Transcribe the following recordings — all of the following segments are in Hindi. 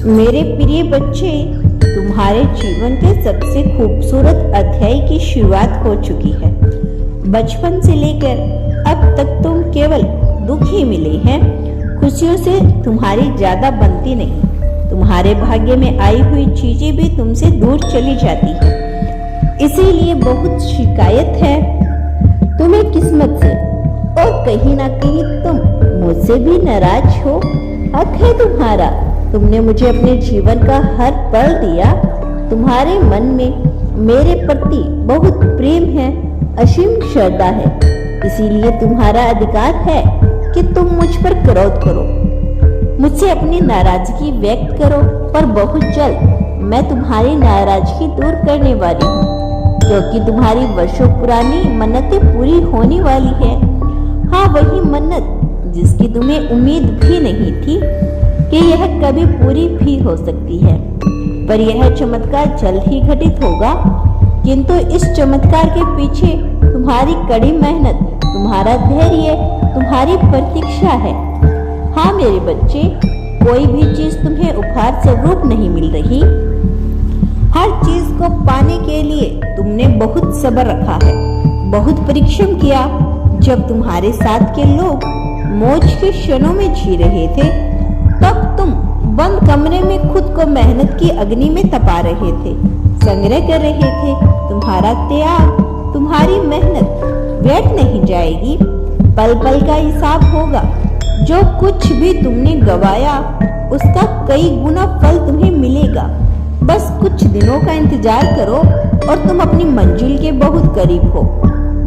मेरे प्रिय बच्चे, तुम्हारे जीवन के सबसे खूबसूरत अध्याय की शुरुआत हो चुकी है। बचपन से लेकर अब तक तुम केवल दुख ही मिले हैं। खुशियों से तुम्हारी ज्यादा बनती नहीं। तुम्हारे भाग्य में आई हुई चीजें भी तुमसे दूर चली जाती हैं। इसीलिए बहुत शिकायत है तुम्हें किस्मत से, और कहीं ना कहीं तुम मुझसे भी नाराज हो। हक है तुम्हारा, तुमने मुझे अपने जीवन का हर पल दिया। तुम्हारे मन में मेरे प्रति बहुत प्रेम है, असीम श्रद्धा है। इसीलिए तुम्हारा अधिकार है कि तुम मुझ पर क्रोध करो, मुझसे अपनी नाराजगी व्यक्त करो, पर बहुत जल्द मैं तुम्हारी नाराजगी दूर करने वाली हूँ, क्योंकि तुम्हारी वर्षों पुरानी मन्नतें पूरी होने वाली है। हाँ, वही मन्नत जिसकी तुम्हें उम्मीद भी नहीं थी कि यह कभी पूरी भी हो सकती है। पर यह चमत्कार जल्द ही घटित होगा, किंतु इस चमत्कार के पीछे तुम्हारी कड़ी मेहनत, तुम्हारा धैर्य, तुम्हारी प्रतीक्षा है। हाँ मेरे बच्चे, कोई भी चीज तुम्हें उपहार स्वरूप नहीं मिल रही। हर चीज को पाने के लिए तुमने बहुत सब्र रखा है, बहुत परिश्रम किया। जब तुम्हारे साथ के लोग मौज के क्षणों में जी रहे थे, तब तुम बंद कमरे में खुद को मेहनत की अग्नि में तपा रहे थे, संग्रह कर रहे थे। तुम्हारा त्याग, तुम्हारी मेहनत व्यर्थ नहीं जाएगी। पल पल का हिसाब होगा। जो कुछ भी तुमने गवाया, उसका कई गुना फल तुम्हें मिलेगा। बस कुछ दिनों का इंतजार करो और तुम अपनी मंजिल के बहुत करीब हो।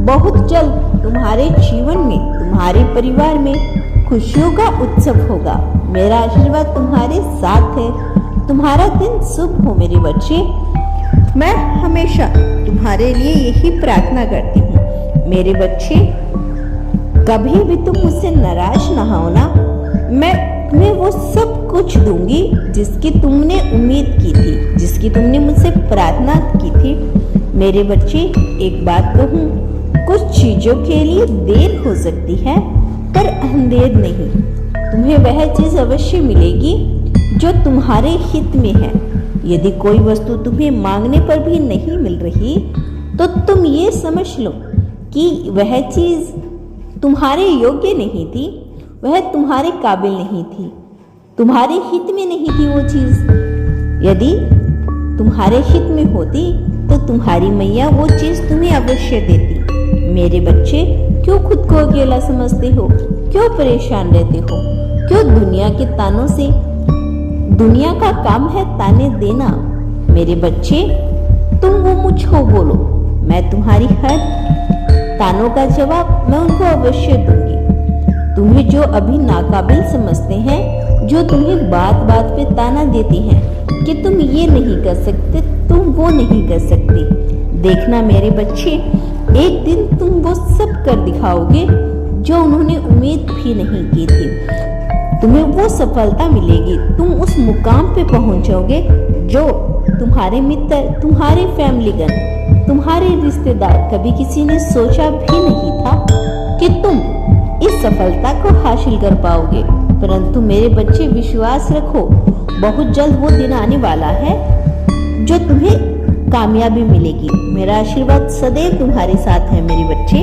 बहुत जल्द तुम्हारे जीवन में, तुम्हारे परिवार में खुशियों का उत्सव होगा। मेरा आशीर्वाद तुम्हारे साथ है। तुम्हारा दिन शुभ हो मेरे बच्चे। मैं हमेशा तुम्हारे लिए यही प्रार्थना करती हूँ। मेरे बच्चे, कभी भी तुम मुझसे नाराज ना होना। मैं तुम्हें वो सब कुछ दूंगी जिसकी तुमने उम्मीद की थी, जिसकी तुमने मुझसे प्रार्थना की थी। मेरे बच्चे, एक बात कहूँ, कुछ चीजों के लिए देर हो सकती है, पर अंधेर नहीं। तुम्हें वह चीज अवश्य मिलेगी जो तुम्हारे हित में है। यदि कोई वस्तु तुम्हें मांगने पर भी नहीं मिल रही, तो तुम ये समझ लो कि वह चीज तुम्हारे योग्य नहीं थी, वह तुम्हारे काबिल नहीं थी, तुम्हारे हित में नहीं थी वो चीज। यदि तुम्हारे हित में होती तो तुम्हारी मैया वो चीज तुम्हें अवश्य देती। मेरे बच्चे, क्यों खुद को अकेला समझते हो? क्यों परेशान रहते हो? क्यों दुनिया के तानों से? दुनिया का काम है ताने देना। मेरे बच्चे, तुम वो मुझको बोलो, मैं तुम्हारी हर तानों का जवाब मैं उनको अवश्य दूंगी। तुम्हें जो अभी नाकाबिल समझते हैं, जो तुम्हें बात बात पे ताना देते हैं कि तुम ये नहीं कर सकते, तुम वो नहीं कर सकते, देखना मेरे बच्चे, एक दिन तुम वो सब कर दिखाओगे जो उन्होंने उम्मीद भी नहीं की थी। तुम्हें वो सफलता मिलेगी, तुम उस मुकाम पे पहुंचोगे जो तुम्हारे मित्र, तुम्हारे फैमिलीगण, तुम्हारे रिश्तेदार कभी किसी ने सोचा भी नहीं था कि तुम इस सफलता को हासिल कर पाओगे। परंतु मेरे बच्चे, विश्वास रखो, बहुत जल्द वो दिन आने वाला है जो तुम्हें कामयाबी मिलेगी। मेरा आशीर्वाद सदैव तुम्हारे साथ है मेरे बच्चे।